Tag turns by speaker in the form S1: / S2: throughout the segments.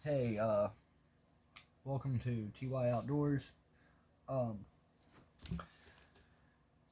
S1: Hey, welcome to TY Outdoors. Um,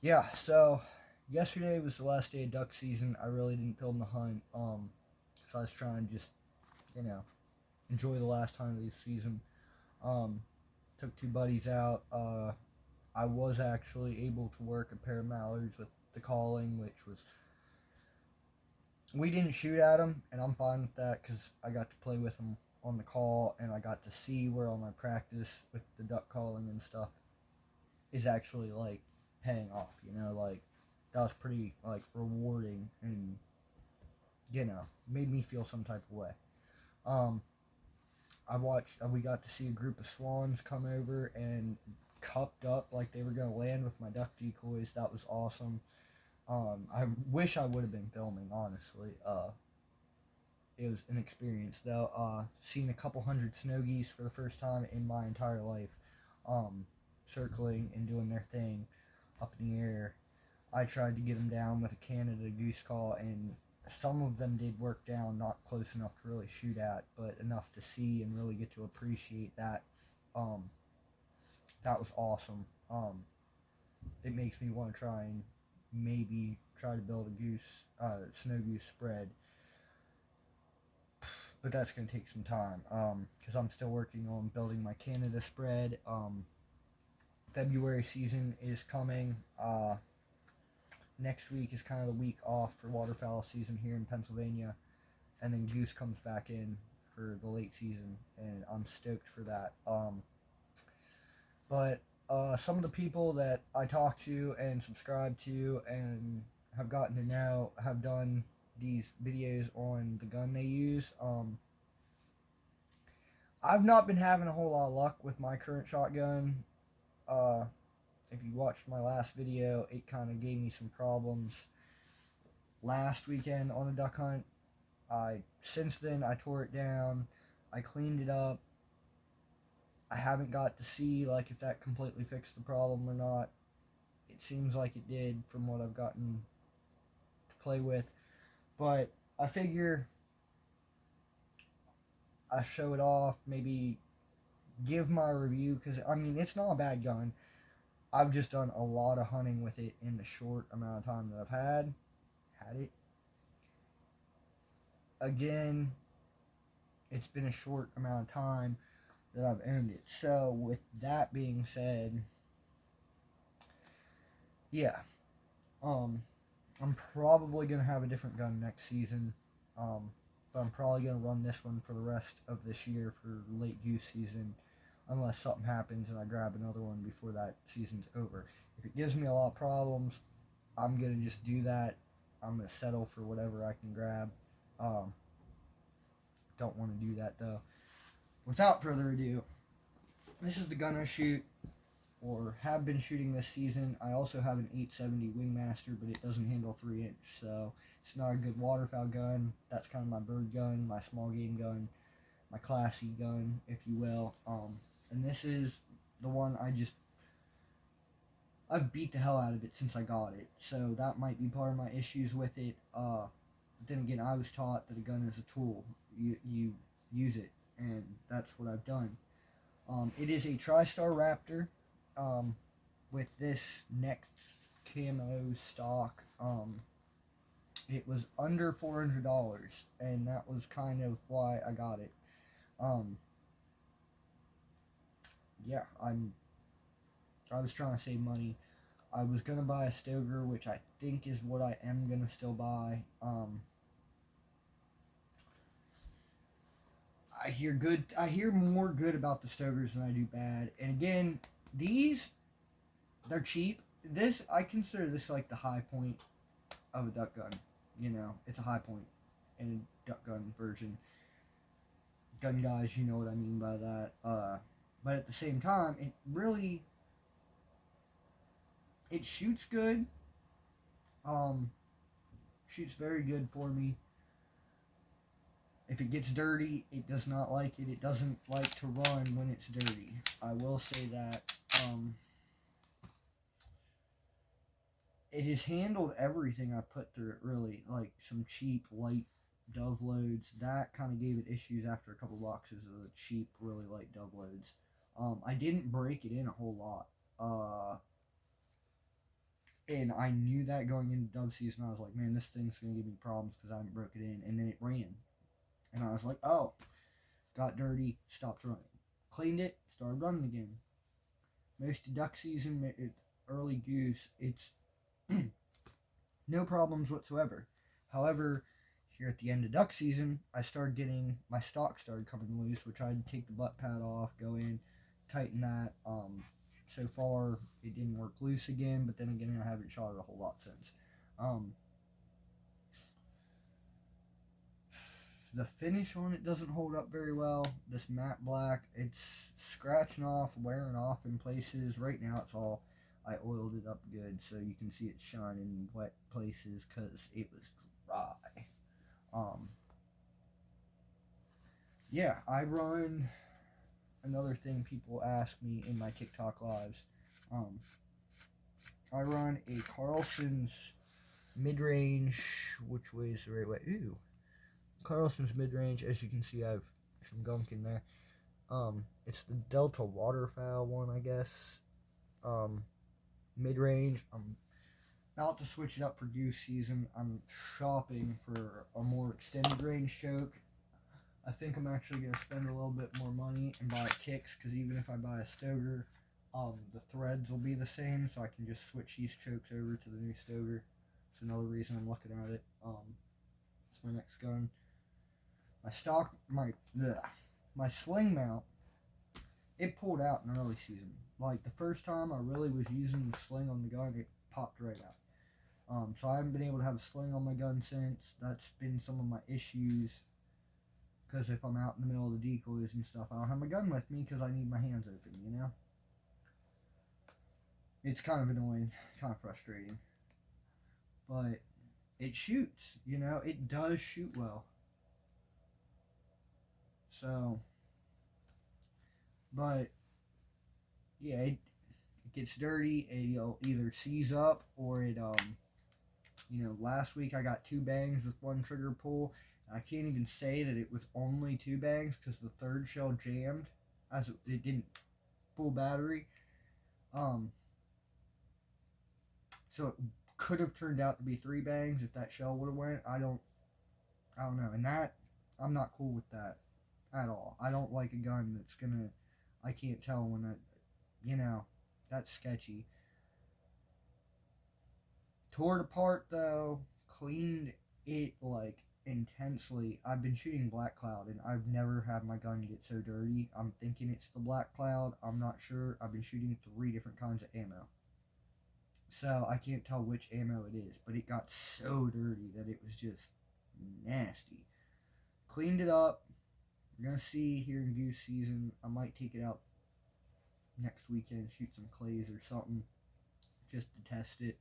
S1: yeah, so yesterday was the last day of duck season. I really didn't film the hunt, so I was trying to just, you know, enjoy the last time of the season. Um, took two buddies out. I was actually able to work a pair of mallards with the calling, which was, we didn't shoot at them, and I'm fine with that because I got to play with them on the call, and I got to see where all my practice with the duck calling and stuff is actually like paying off. Like that was pretty like rewarding, and made me feel some type of way. Um, we got to see a group of swans come over and cupped up like they were gonna land with my duck decoys. That was awesome. I wish I would have been filming, honestly. It was an experience though. Seeing a couple hundred snow geese for the first time in my entire life, circling and doing their thing up in the air. I tried to get them down with a Canada goose call, and some of them did work down, not close enough to really shoot at, but enough to see and really get to appreciate that. Um, that was awesome. It makes me want to try and maybe try to build a snow goose spread, but that's going to take some time because I'm still working on building my Canada spread. February season is coming. Next week is kind of the week off for waterfowl season here in Pennsylvania, and then goose comes back in for the late season, and I'm stoked for that. But some of the people that I talk to and subscribe to and have gotten to know have done these videos on the gun they use. I've not been having a whole lot of luck with my current shotgun. If you watched my last video, it kind of gave me some problems last weekend on a duck hunt. Since then I tore it down, I cleaned it up. I haven't got to see like if that completely fixed the problem or not. It seems like it did from what I've gotten to play with, but I figure I show it off, maybe give my review, because I mean it's not a bad gun. I've just done a lot of hunting with it in the short amount of time that I've had it. Again, it's been a short amount of time that I've owned it. So with that being said, yeah, I'm probably gonna have a different gun next season. But I'm probably gonna run this one for the rest of this year for late goose season, unless something happens and I grab another one before that season's over. If it gives me a lot of problems, I'm gonna just do that. I'm gonna settle for whatever I can grab. Don't want to do that though. Without further ado, this is the gun I shoot, or have been shooting this season. I also have an 870 Wingmaster, but it doesn't handle 3-inch, so it's not a good waterfowl gun. That's kind of my bird gun, my small game gun, my classy gun, if you will. And this is the one I've beat the hell out of it since I got it, so that might be part of my issues with it. But then again, I was taught that a gun is a tool. You use it, and that's what I've done. It is a Tristar Raptor with this next camo stock. It was under $400, and that was kind of why I got it. Yeah, I was trying to save money. I was gonna buy a Stoker, which I think is what I am gonna still buy. I hear more good about the Stokers than I do bad. And again, they're cheap. I consider this like the high point of a duck gun. It's a high point in a duck gun version. Gun guys, you know what I mean by that. But at the same time, it shoots good. Shoots very good for me. If it gets dirty, it does not like it. It doesn't like to run when it's dirty. I will say that. It has handled everything I put through it, really. Like some cheap, light dove loads. That kind of gave it issues after a couple boxes of the cheap, really light dove loads. I didn't break it in a whole lot. And I knew that going into dove season. I was like, man, this thing's going to give me problems because I haven't broke it in. And then it ran. And I was like, oh, got dirty, stopped running. Cleaned it, started running again. Most of duck season, early goose, it's no problems whatsoever. However, here at the end of duck season, I started getting, my stock started coming loose, which I had to take the butt pad off, go in, tighten that. So far, it didn't work loose again, but then again, I haven't shot it a whole lot since. The finish on it doesn't hold up very well. This matte black, it's scratching off, wearing off in places. Right now, it's all, I oiled it up good, so you can see it shining in wet places because it was dry. Yeah, I run, another thing people ask me in my TikTok lives, I run a Carlson's mid-range, which way is the right way? Ooh. Carlson's mid-range, as you can see, I have some gunk in there. It's the Delta Waterfowl one, I guess. Mid-range. I'm about to switch it up for goose season. I'm shopping for a more extended range choke. I think I'm actually going to spend a little bit more money and buy kicks, because even if I buy a Stoger, the threads will be the same, so I can just switch these chokes over to the new Stoger. It's another reason I'm looking at it. It's my next gun. My sling mount, it pulled out in early season. Like the first time I really was using the sling on the gun, it popped right out. So I haven't been able to have a sling on my gun since. That's been some of my issues. Because if I'm out in the middle of the decoys and stuff, I don't have my gun with me because I need my hands open, you know? It's kind of annoying, kind of frustrating. But it shoots, you know? It does shoot well. So, but yeah, it gets dirty. It'll either seize up or it, last week I got 2 bangs with 1 trigger pull. I can't even say that it was only 2 bangs because the third shell jammed as it didn't full battery. So it could have turned out to be 3 bangs if that shell would have went. I don't know. And that, I'm not cool with that at all. I don't like a gun that's gonna, I can't tell when that, that's sketchy. Tore it apart though, cleaned it like intensely. I've been shooting Black Cloud and I've never had my gun get so dirty. I'm thinking it's the Black Cloud. I'm not sure. I've been shooting 3 different kinds of ammo. So I can't tell which ammo it is, but it got so dirty that it was just nasty. Cleaned it up. We're going to see here in goose season. I might take it out next weekend, shoot some clays or something just to test it.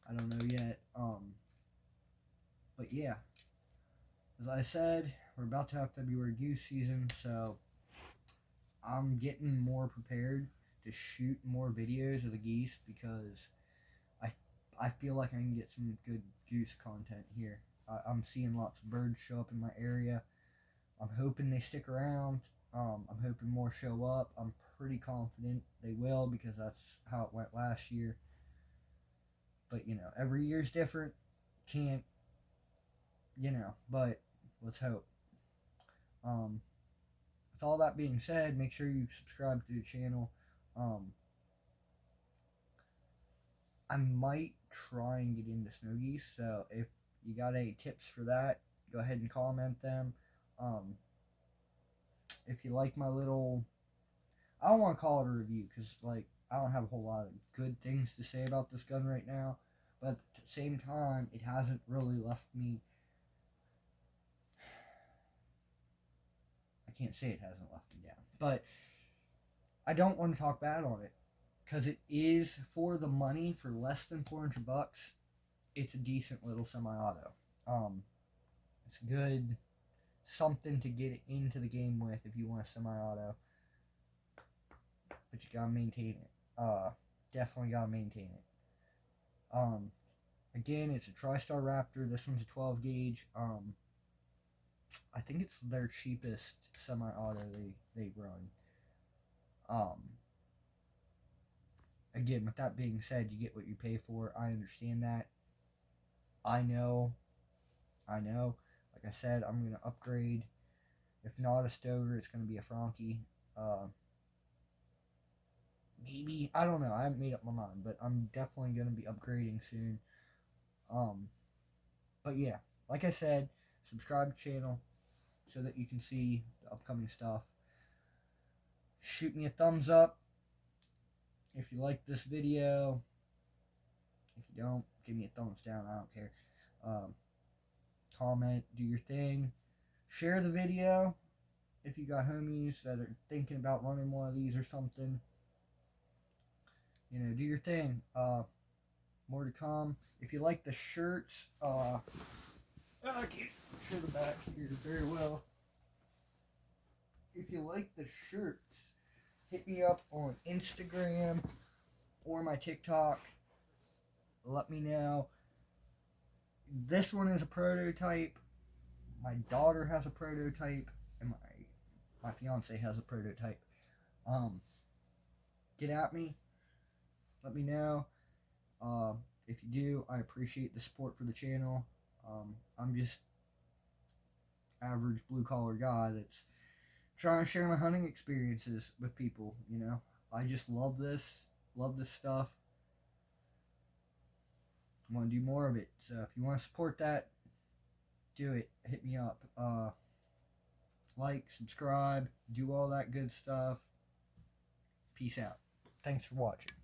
S1: I don't know yet. But yeah, as I said, we're about to have February goose season, so I'm getting more prepared to shoot more videos of the geese because I feel like I can get some good goose content here. I'm seeing lots of birds show up in my area. I'm hoping they stick around. I'm hoping more show up. I'm pretty confident they will because that's how it went last year. But, every year's different. Can't, but let's hope. With all that being said, make sure you subscribe to the channel. I might try and get into snow geese, so if you got any tips for that, go ahead and comment them. If you like my little, I don't want to call it a review because I don't have a whole lot of good things to say about this gun right now, but at the same time it hasn't really left me, I can't say it hasn't left me down, but I don't want to talk bad on it because it is, for the money, for less than $400, it's a decent little semi-auto. It's good, something to get into the game with if you want a semi-auto, but you gotta maintain it. Definitely gotta maintain it. Again, it's a Tristar Raptor. This one's a 12 gauge. I think it's their cheapest semi-auto they run. Um, Again, with that being said, you get what you pay for. I understand that. I know. I know. Like I said, I'm gonna upgrade. If not a Stoker, it's gonna be a Frankie. Maybe, I don't know. I haven't made up my mind, but I'm definitely gonna be upgrading soon. Um, but yeah, like I said, subscribe to the channel so that you can see the upcoming stuff. Shoot me a thumbs up if you like this video. If you don't, give me a thumbs down. I don't care. Um, Comment, do your thing. Share the video if you got homies that are thinking about running one of these or something. You know, do your thing. More to come. If you like the shirts, I can't show the back here very well. If you like the shirts, hit me up on Instagram or my TikTok. Let me know. This one is a prototype. My daughter has a prototype, and my fiance has a prototype. Get at me. Let me know. If you do, I appreciate the support for the channel. I'm just average blue collar guy that's trying to share my hunting experiences with people. You know, I just love this stuff. I want to do more of it. So if you want to support that, do it. Hit me up. Like, subscribe, do all that good stuff. Peace out. Thanks for watching.